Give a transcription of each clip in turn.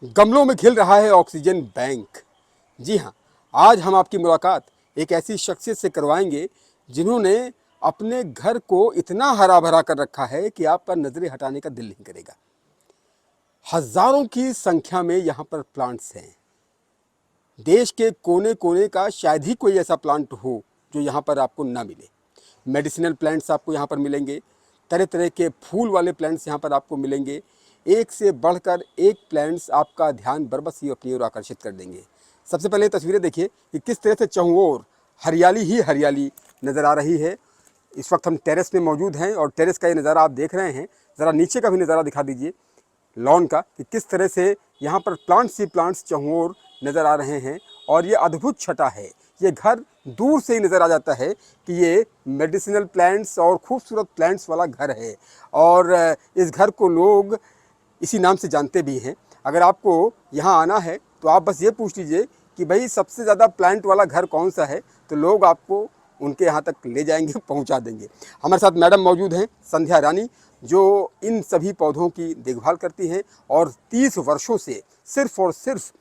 गमलों में खिल रहा है ऑक्सीजन बैंक। जी हाँ, आज हम आपकी मुलाकात एक ऐसी शख्सियत से करवाएंगे जिन्होंने अपने घर को इतना हरा भरा कर रखा है कि आपका नजरें हटाने का दिल नहीं करेगा। हजारों की संख्या में यहाँ पर प्लांट्स हैं। देश के कोने कोने का शायद ही कोई ऐसा प्लांट हो जो यहाँ पर आपको ना मिले। मेडिसिनल प्लांट्स आपको यहाँ पर मिलेंगे, तरह तरह के फूल वाले प्लांट्स यहाँ पर आपको मिलेंगे। एक से बढ़कर एक प्लांट्स आपका ध्यान बरबस ही अपनी ओर आकर्षित कर देंगे। सबसे पहले तस्वीरें देखिए कि किस तरह से चारों ओर हरियाली ही हरियाली नज़र आ रही है। इस वक्त हम टेरेस में मौजूद हैं और टेरेस का ये नज़ारा आप देख रहे हैं। ज़रा नीचे का भी नज़ारा दिखा दीजिए लॉन का, कि किस तरह से यहाँ पर प्लांट्स ही प्लांट्स चारों ओर नज़र आ रहे हैं। और ये अद्भुत छटा है। ये घर दूर से ही नज़र आ जाता है कि ये मेडिसिनल प्लांट्स और खूबसूरत प्लांट्स वाला घर है। और इस घर को लोग इसी नाम से जानते भी हैं। अगर आपको यहाँ आना है तो आप बस ये पूछ लीजिए कि भाई सबसे ज़्यादा प्लांट वाला घर कौन सा है, तो लोग आपको उनके यहाँ तक ले जाएंगे, पहुँचा देंगे। हमारे साथ मैडम मौजूद हैं, संध्या रानी, जो इन सभी पौधों की देखभाल करती हैं और 30 वर्षों से सिर्फ और सिर्फ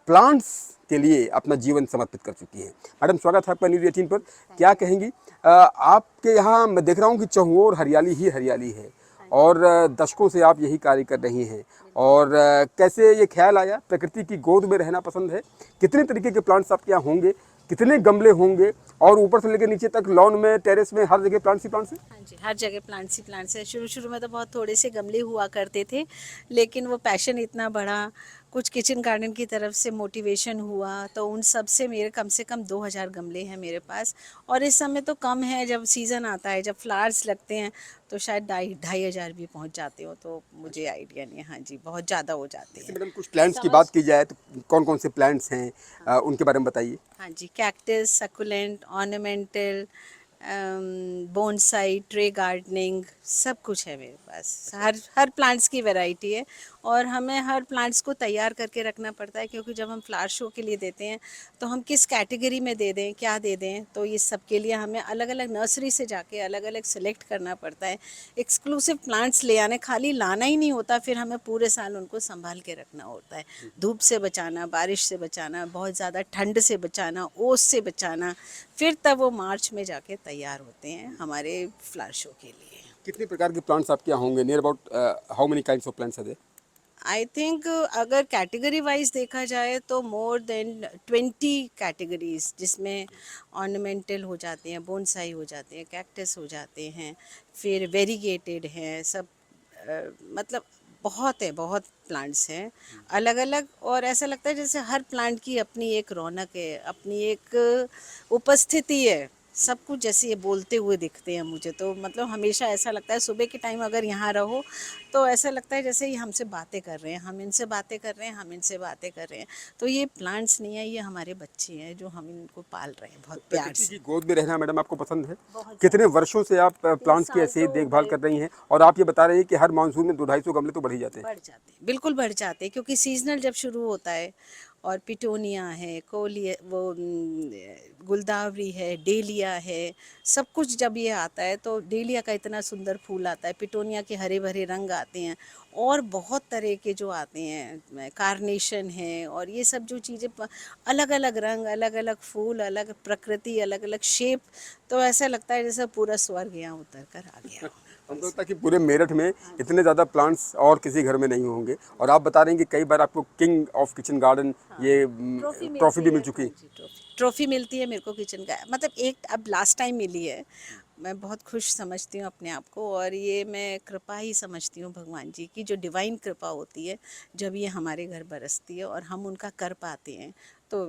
प्लांट्स के लिए अपना जीवन समर्पित कर चुकी हैं। मैडम, स्वागत है आपका न्यूज़ 18 पर। क्या कहेंगी? आपके यहाँ मैं देख रहा हूँ कि चारों ओर हरियाली ही हरियाली है और दशकों से आप यही कार्य कर रही हैं। और कैसे ये ख्याल आया, प्रकृति की गोद में रहना पसंद है? कितने तरीके के प्लांट्स आपके यहाँ होंगे, कितने गमले होंगे, और ऊपर से लेकर नीचे तक लॉन में, टेरेस में, हर जगह प्लांट्स ही प्लांट्स हैं? हाँ जी, हर जगह प्लांट्स ही प्लांट्स है। शुरू में तो बहुत थोड़े से गमले हुआ करते थे, लेकिन वो पैशन इतना बढ़ा, कुछ किचन गार्डन की तरफ से मोटिवेशन हुआ, तो उन सब से मेरे कम से कम 2000 गमले हैं मेरे पास। और इस समय तो कम है, जब सीज़न आता है, जब फ्लावर्स लगते हैं, तो शायद 2,500 भी पहुंच जाते हो। तो मुझे आइडिया नहीं है। हाँ जी, बहुत ज़्यादा हो जाते हैं। मैडम, कुछ प्लांट्स की समझ। बात की जाए तो कौन कौन से प्लांट्स हैं, उनके बारे में बताइए। हाँ जी, cactus, succulent, ornamental, bonsai, tray gardening, सब कुछ है मेरे पास। हर प्लांट्स की वैरायटी है। और हमें हर प्लांट्स को तैयार करके रखना पड़ता है, क्योंकि जब हम फ्लावर शो के लिए देते हैं तो हम किस कैटेगरी में दे दें, क्या दे दें, तो ये सब के लिए हमें अलग अलग नर्सरी से जाके अलग अलग सेलेक्ट करना पड़ता है। एक्सक्लूसिव प्लांट्स ले आने, खाली लाना ही नहीं होता, फिर हमें पूरे साल उनको संभाल के रखना होता है। धूप से बचाना, बारिश से बचाना, बहुत ज़्यादा ठंड से बचाना, ओस से बचाना, फिर तब वो मार्च में जाके तैयार होते हैं हमारे फ्लावर शो के लिए। कितने प्रकार के प्लांट्स आपके यहाँ होंगे? Near about how many kinds of plants are there? I think अगर कैटेगरी वाइज देखा जाए तो मोर देन 20 कैटेगरीज, जिसमें ऑर्नामेंटल हो जाते हैं, बोनसाई हो जाते हैं, कैक्टस हो जाते हैं, फिर वेरीगेटेड हैं सब। मतलब बहुत है, बहुत प्लांट्स हैं अलग अलग। और ऐसा लगता है जैसे हर प्लांट की अपनी एक रौनक है, अपनी एक उपस्थिति है। सब कुछ जैसे ये बोलते हुए दिखते हैं मुझे, तो मतलब हमेशा ऐसा लगता है सुबह के टाइम अगर यहाँ रहो तो ऐसा लगता है जैसे ये हमसे बातें कर रहे हैं, हम इनसे बातें कर रहे हैं, हम इनसे बातें कर रहे हैं। तो ये प्लांट्स नहीं है, ये हमारे बच्चे हैं जो हम इनको पाल रहे हैं बहुत प्यार प्रकृति से। की गोद में रहना मैडम आपको पसंद है? बहुत कितने ज़्यादा। वर्षों से आप तीस प्लांट्स की साल ऐसे ही तो हो देखभाल गए। कर रही हैं और आप ये बता रही हैं कि हर मानसून में 200-250 गमले तो बढ़ ही जाते हैं? बढ़ जाते हैं, बिल्कुल बढ़ जाते हैं, क्योंकि सीजनल जब शुरू होता है, और पिटोनिया है, कोलिया, वो गुलदावरी है, डेलिया है, सब कुछ जब ये आता है तो डेलिया का इतना सुंदर फूल आता है, पिटोनिया के हरे भरे रंग आते हैं, और बहुत तरह के जो आते हैं, कार्नेशन है, और ये सब जो चीज़ें अलग अलग रंग, अलग अलग फूल, अलग प्रकृति, अलग अलग शेप, तो ऐसा लगता है जैसे पूरा स्वर्ग यहाँ उतर कर आ गया हो। हमको लगता है कि पूरे मेरठ में इतने ज़्यादा प्लांट्स और किसी घर में नहीं होंगे। और आप बता रहे हैं कि कई बार आपको किंग ऑफ किचन गार्डन ये ट्रॉफी ट्रॉफी मिलती भी है। मिल चुकी हाँ है। जी, ट्रॉफी मिलती है मेरे को किचन का, मतलब एक अब लास्ट टाइम मिली है। मैं बहुत खुश समझती हूँ अपने आप को, और ये मैं कृपा ही समझती हूँ भगवान जी की, जो डिवाइन कृपा होती है जब ये हमारे घर बरसती है और हम उनका कर पाते हैं, तो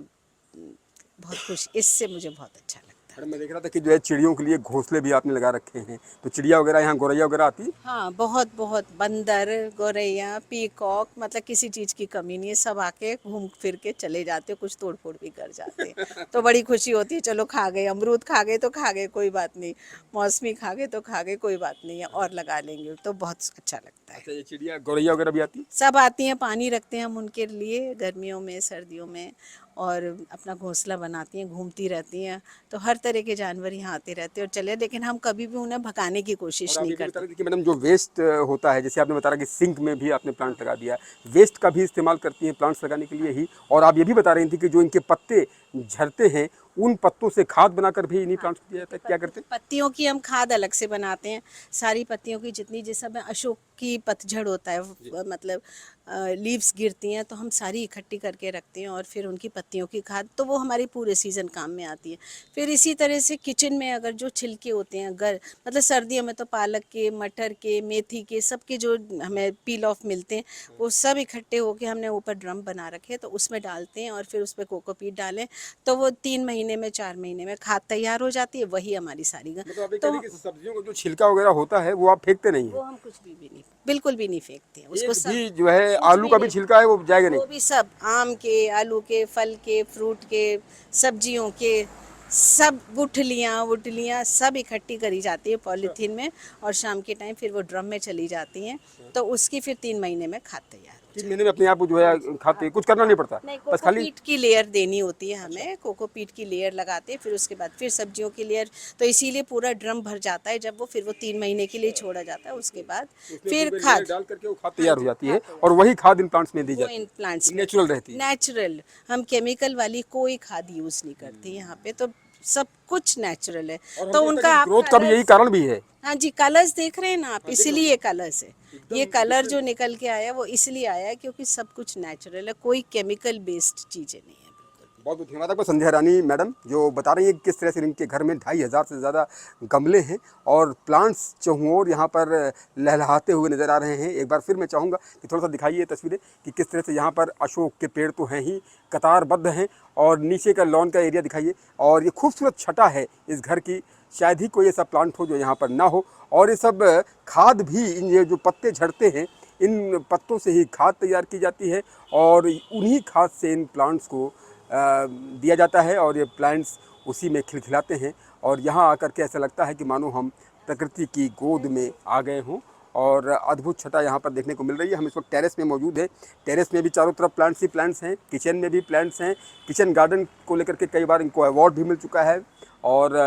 बहुत खुश, इससे मुझे बहुत अच्छा लगता है। मैडम, मैं देख रहा था कि जो है चिड़ियों के लिए घोंसले भी आपने लगा रखे हैं, तो चिड़िया वगैरह यहाँ, गौरैया वगैरह आती है? हाँ, बहुत बहुत बंदर, गौरैया, पीकॉक, मतलब किसी चीज़ की कमी नहीं है। सब आके घूम फिर के चले जाते, कुछ तोड़ फोड़ भी कर जाते हैं, तो बड़ी खुशी होती है। चलो खा गए, अमरूद खा गए तो खा गए, कोई बात नहीं, मौसमी खा गए तो खा गए, कोई बात नहीं है, और लगा लेंगे, तो बहुत अच्छा लगता है। अच्छा, ये चिड़िया गौरैया वगैरह भी आती है? सब आती हैं, पानी रखते हैं हम उनके लिए गर्मियों में, सर्दियों में, और अपना घोंसला बनाती हैं, घूमती रहती हैं। तो हर तरह के जानवर यहाँ आते रहते हैं और चले, लेकिन हम कभी भी उन्हें भगाने की और कोशिश आप नहीं ये भी बता करते। रही थी कि मैडम जो वेस्ट होता है, जैसे आपने बताया कि सिंक में भी आपने प्लांट लगा दिया है, वेस्ट का भी इस्तेमाल करती हैं प्लांट्स लगाने के लिए ही। और आप ये भी बता रही थी कि जो इनके पत्ते झड़ते हैं उन पत्तों से खाद बनाकर भी इन्हीं प्लांट्स को दिया जाता है, क्या करते हैं? पत्तियों की हम खाद अलग से बनाते हैं। सारी पत्तियों की जितनी, जैसे में अशोक की पतझड़ होता है, मतलब लीव्स गिरती हैं, तो हम सारी इकट्ठी करके रखते हैं और फिर उनकी पत्तियों की खाद, तो वो हमारी पूरे सीज़न काम में आती है। फिर इसी तरह से किचन में अगर जो छिलके होते हैं, मतलब सर्दियों में तो पालक के, मटर के, मेथी के, सब के जो हमें पील ऑफ मिलते हैं, वो सब इकट्ठे होके हमने ऊपर ड्रम बना रखे हैं, तो उसमें डालते हैं और फिर उस पर कोकोपीट डालें, तो वो 3 महीने में, 4 महीने में खाद तैयार हो जाती है। वही हमारी सारी मतलब आप ये कह तो रही हैं कि सब्जियों का जो छिलका वगैरह होता है वो आप फेंकते नहीं वो हैं? हम कुछ भी नहीं, बिल्कुल भी नहीं फेंकते हैं उसको। एक सब भी जो है कुछ आलू भी का भी नहीं, छिलका है वो जाएगा नहीं? वो भी सब, आम के, आलू के, फल के, फ्रूट के, सब्जियों के, सब गुठलियाँ वुठलियाँ सब इकट्ठी करी जाती है पॉलीथीन में, और शाम के टाइम फिर वो ड्रम में चली जाती हैं, तो उसकी फिर 3 महीने में खाद तैयार हो 3 जाती महीने में अपने आप वो जो है खाते हैं, कुछ करना नहीं पड़ता, है। नहीं, बस खाली? कोकोपीट की लेयर देनी होती है हमें, कोकोपीट की लेयर लगाते हैं, फिर उसके बाद फिर सब्जियों की लेयर, तो इसीलिए पूरा ड्रम भर जाता है जब वो, फिर वो 3 महीने के लिए छोड़ा जाता है, उसके बाद उसमें फिर फिर लेयर खाद। डाल करके वो खाद हाँ तैयार हो जी, जाती खाद है तैयार, और वही खाद इन प्लांट्स में दी वो जाती इन है, प्लांट्स में नेचुरल रहती है। नेचुरल, हम केमिकल वाली कोई खाद यूज़ नहीं करते यहाँ पे, तो सब कुछ नेचुरल है। और हम तो देखते उनका हैं कि आप ग्रोथ का भी यही कलर्स, कारण भी है। हाँ जी, कलर्स देख रहे हैं ना आप, हाँ, देख रहा हूँ। इसीलिए कलर्स है। ये एकदम कलर जो डिफरेंट। निकल के आया वो इसलिए आया है क्योंकि सब कुछ नेचुरल है, कोई केमिकल बेस्ड चीज़ें नहीं है बिल्कुल। बहुत बहुत धन्यवाद आपको संध्या रानी मैडम, जो बता रही है कि किस तरह से इनके घर में 2,500 से ज़्यादा गमले हैं और प्लांट्स चहुओं ओर यहाँ पर लहलहाते हुए नज़र आ रहे हैं। एक बार फिर मैं चाहूँगा कि थोड़ा सा दिखाइए तस्वीरें कि किस तरह से यहाँ पर अशोक के पेड़ तो हैं ही, कतारबद्ध हैं, और नीचे का लॉन का एरिया दिखाइए। और ये खूबसूरत छटा है इस घर की, शायद ही कोई ऐसा प्लांट हो जो यहाँ पर ना हो। और ये सब खाद भी, इन ये जो पत्ते झड़ते हैं इन पत्तों से ही खाद तैयार की जाती है और उन्हीं खाद से इन प्लांट्स को दिया जाता है और ये प्लांट्स उसी में खिलखिलाते हैं। और यहाँ आकर के ऐसा लगता है कि मानो हम प्रकृति की गोद में आ गए हों। और अद्भुत छटा यहाँ पर देखने को मिल रही है। हम इस वक्त टेरेस में मौजूद है। टेरेस में भी चारों तरफ प्लांट्स ही प्लांट्स हैं, किचन में भी प्लांट्स हैं। किचन गार्डन को लेकर के कई बार इनको अवार्ड भी मिल चुका है और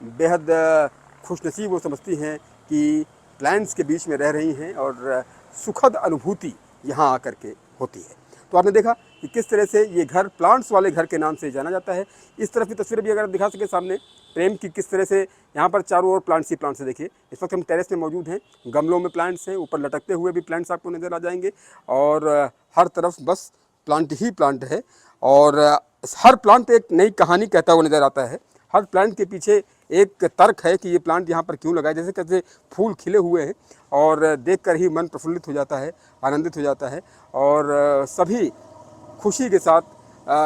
बेहद खुशनसीब वो समझती हैं कि प्लांट्स के बीच में रह रही हैं और सुखद अनुभूति यहाँ आकर के होती है। तो आपने देखा कि किस तरह से ये घर प्लांट्स वाले घर के नाम से जाना जाता है। इस तरफ की तस्वीरें भी अगर दिखा सके सामने प्रेम की, किस तरह से यहाँ पर चारों ओर प्लांट्स ही प्लांट्स है। देखिए इस वक्त हम टेरेस में मौजूद हैं, गमलों में प्लांट्स हैं, ऊपर लटकते हुए भी प्लांट्स आपको नज़र आ जाएंगे और हर तरफ बस प्लांट ही प्लांट है। और हर प्लांट एक नई कहानी कहता हुआ नज़र आता है। हर प्लांट के पीछे एक तर्क है कि ये प्लांट यहाँ पर क्यों लगाए। जैसे कैसे फूल खिले हुए हैं और देखकर ही मन प्रफुल्लित हो जाता है, आनंदित हो जाता है और सभी खुशी के साथ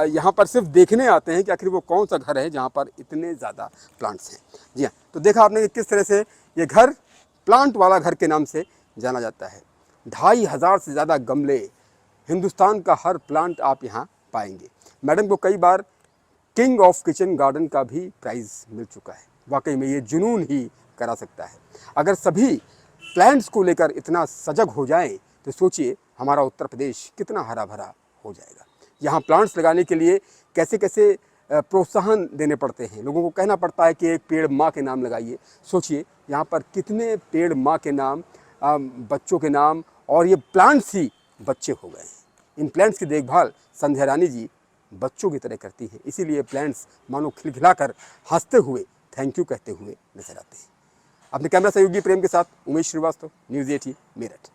यहाँ पर सिर्फ देखने आते हैं कि आखिर वो कौन सा घर है जहाँ पर इतने ज़्यादा प्लांट्स हैं। जी हाँ, तो देखा आपने कि किस तरह से ये घर प्लांट वाला घर के नाम से जाना जाता है। 2,500 से ज़्यादा गमले, हिंदुस्तान का हर प्लांट आप यहाँ पाएंगे। मैडम को कई बार किंग ऑफ किचन गार्डन का भी प्राइज़ मिल चुका है। वाकई में ये जुनून ही करा सकता है। अगर सभी प्लांट्स को लेकर इतना सजग हो जाएं तो सोचिए हमारा उत्तर प्रदेश कितना हरा भरा हो जाएगा। यहाँ प्लांट्स लगाने के लिए कैसे कैसे प्रोत्साहन देने पड़ते हैं, लोगों को कहना पड़ता है कि एक पेड़ माँ के नाम लगाइए। सोचिए यहाँ पर कितने पेड़ माँ के नाम, बच्चों के नाम, और ये प्लांट्स ही बच्चे हो गए हैं। इन प्लांट्स की देखभाल संध्या रानी जी बच्चों की तरह करती हैं, इसीलिए प्लांट्स मानो खिलखिलाकर हंसते हुए थैंक यू कहते हुए नजर आते हैं। अपने कैमरा सहयोगी प्रेम के साथ उमेश श्रीवास्तव, न्यूज़ 18 मेरठ।